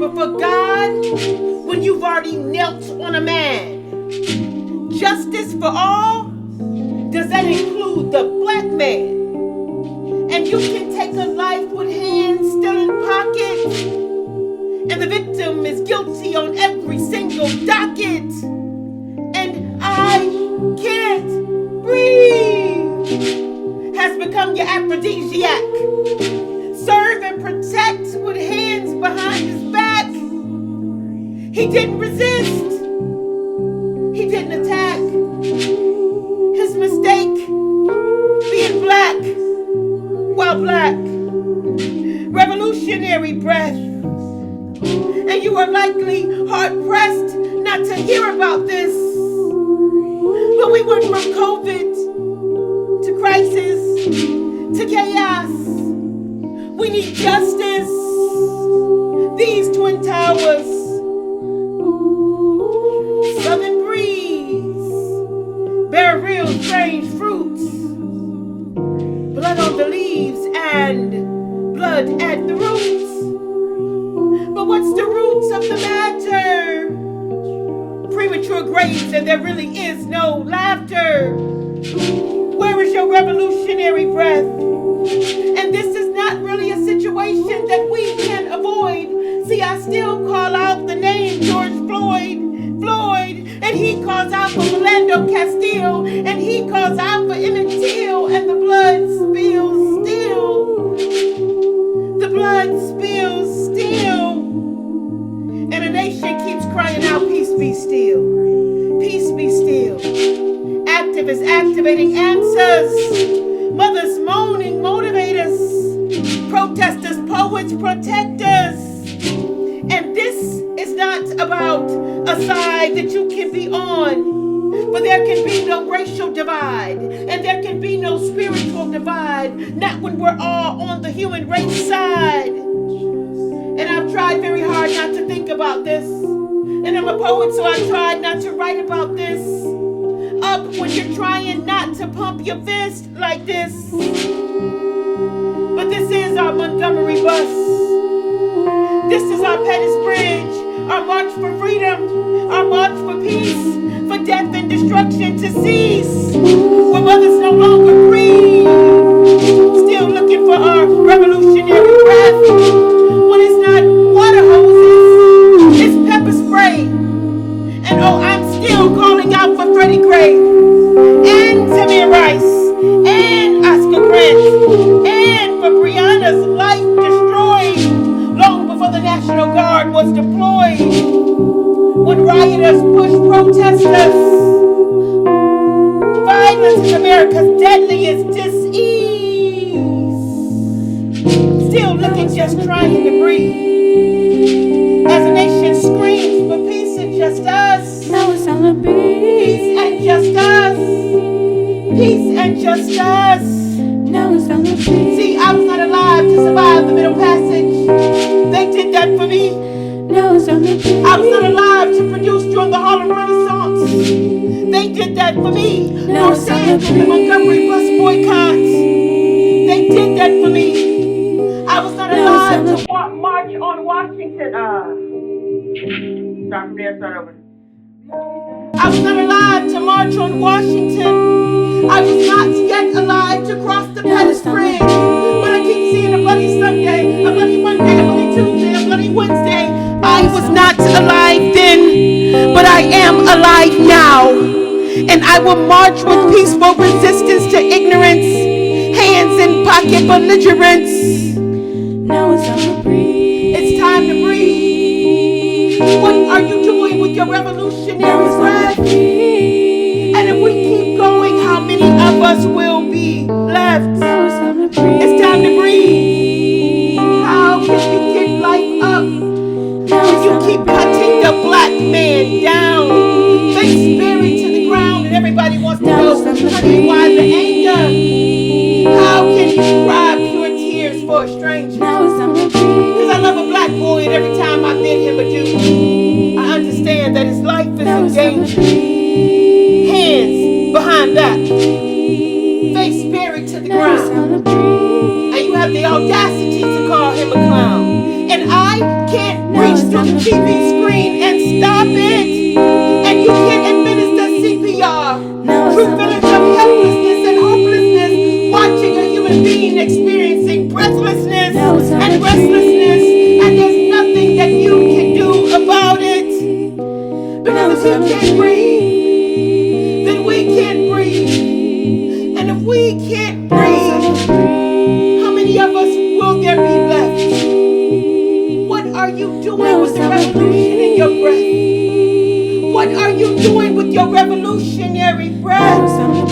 but for God, when you've already knelt on a man. Justice for all, does that include the black man? And you can take a life with hands still in pockets, and the victim is guilty on every single docket. And I can't breathe has become your aphrodisiac. Serve and protect with hands behind his back. He didn't resist. He didn't attack. His mistake, being black, while black. Revolutionary breath. And you are likely hard-pressed not to hear about this. But we went from COVID to crisis to chaos. We need justice. These twin towers. Southern breeze. Bear real strange fruits. Blood on the leaves and blood at the roots. But what's the roots of the matter? Premature graves and there really is no laughter. Where is your revolutionary breath? And this is not really a situation that we can avoid. See, I still call out the name George Floyd, and he calls out for Philando Castile, and he calls out for Emmett Till, and the blood spills still. The blood spills still. And a nation keeps crying out, peace be still. Peace be still. Activists activating answers. Mothers moaning, motivators. Protesters, poets, protectors. And this is not about a side that you can be on. For there can be no racial divide. And there can be no spiritual divide. Not when we're all on the human race side. And I've tried very hard not to think about this. And I'm a poet, so I tried not to write about this. Up when you're trying not to pump your fist like this. But this is our Montgomery bus. This is our Pettus Bridge. Our march for freedom. Our march for peace. For death and destruction to cease. Where mothers no longer breathe. Still looking for our revolutionary breath. When it's not water hoses, it's pepper spray. And oh, I'm still calling out for Freddie Gray, and Tamir Rice, and Oscar Grant, and for Breonna's life destroyed long before the National Guard was deployed. When rioters push protesters, violence is America's deadliest disease. Still looking, just trying to breathe. As a nation screams for peace and justice. Now it's time to breathe. Peace and justice. Peace and justice. Now it's time to breathe. See, I was not alive to survive the Middle Passage. They did that for me. Now it's time to breathe. I was not alive to produce during the Harlem Renaissance. They did that for me. Nor stand for the Montgomery bus boycotts. They did that for me. I was not alive to march on Washington. Start from there, start over. I was not alive to march on Washington. I was not yet alive to cross the Pettus Bridge. But I keep seeing a bloody Sunday, a bloody Monday, a bloody Tuesday, a bloody Wednesday. I was not alive then, but I am alive now. And I will march with peaceful resistance to ignorance, hands in pocket belligerence. Now it's time to breathe. It's time to breathe. What are you doing with your revolutionary breath? And if we keep going, how many of us will be left? Now it's time to breathe. It's time to breathe. How can you get life up when you keep cutting the black man down? Face buried to the ground and everybody wants to know, honey, why the anger? How can you cry pure tears for a stranger? Now it's time to breathe. Because I love a black boy and every time I bid him adieu, I understand that his life is in danger. Hands behind back, face buried to the ground, and you have the audacity to call him a clown. And I can't reach to the TV screen and stop it. And you can't administer CPR. True feelings of helplessness and hopelessness, watching a human being experiencing breathlessness and restlessness, and there's nothing that you can do about it. Because if you can't breathe, then we can't breathe. And if we can't breathe, how many of us will there be left? What are you doing with the revolution in your breath? What are you doing with your revolutionary breath?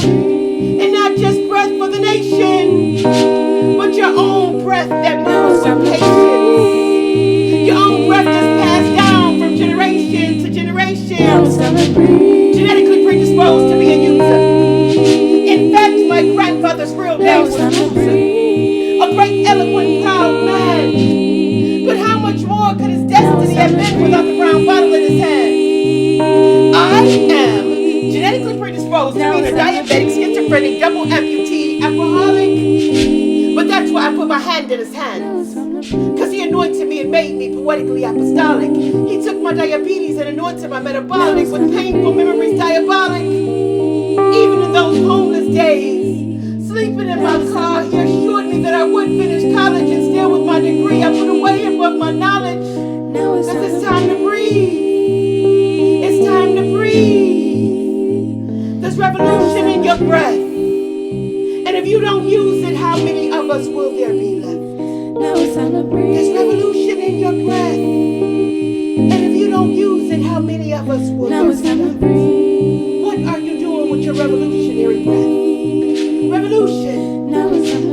And not just breath for the nation, but your own breath that moves with patience. Your own breath that's passed down from generation to generation. Genetically predisposed to be a user. In fact, my grandfather's real name was Loser. A great, eloquent, proud man. But how much more could his destiny have been without the brown bottle in his hand? I am genetically predisposed to being a diabetic, schizophrenic, double amputee, alcoholic. But that's why I put my hand in his hands. Because he anointed me and made me poetically apostolic. He took my diabetes and anointed my metabolic with painful memories diabolic. Even in those homeless days, sleeping in my car, he assured me that I would finish college and still with my degree I put away above my knowledge. Because it's time to breathe. It's time to breathe. There's revolution in your breath. And if you don't use it, how many of us will there be left? There's revolution in your breath. And if you don't use it, how many of us will there be left? What are you doing with your revolutionary breath? Revolution.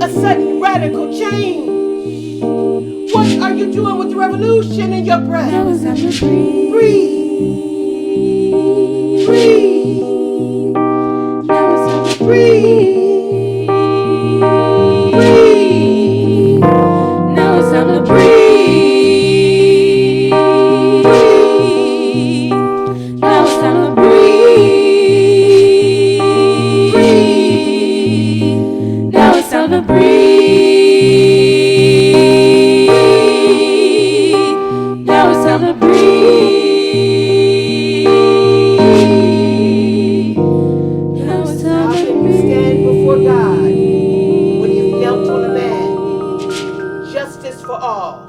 A sudden radical change. What are you doing with the revolution in your breath? Breathe. Breathe. Breathe. Breathe. Now it's time to breathe. Breathe. Now it's time to breathe. Breathe. Now it's time to breathe. Now it's time to breathe. Now it's time How to can you breathe. stand before God when you've knelt on a man? Justice for all.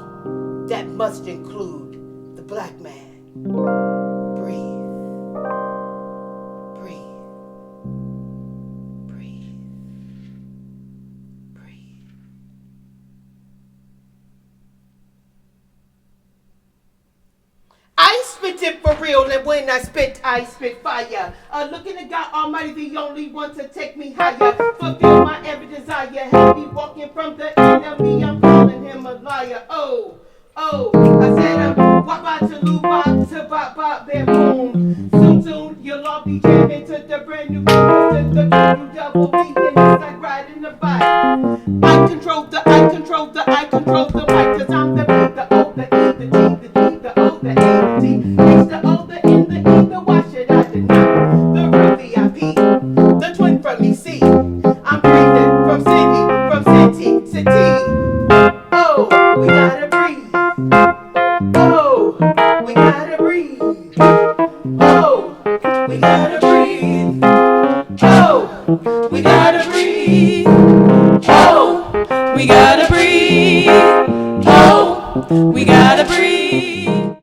That must include the black man. Breathe. Breathe. Breathe. Breathe. I spit it for real, and when I spit fire. Looking at God Almighty, the only one to take me higher. Fulfill my every desire. Help me walking from the enemy. I'm calling him a liar. Oh, I said wapa to loo wop to bop bop bam boom. Soon you'll all be jamming to the brand new to the new double B, and it's like riding a bike. I control the mic, 'cause I'm the B, the O, the E, the T, the D, the O, the A, the T. It's the O, the N, the E, the why should I deny? The real VIP, the twin from me, see. I'm breathing from city. Oh, we gotta breathe. Oh, we gotta breathe. Oh, we gotta breathe.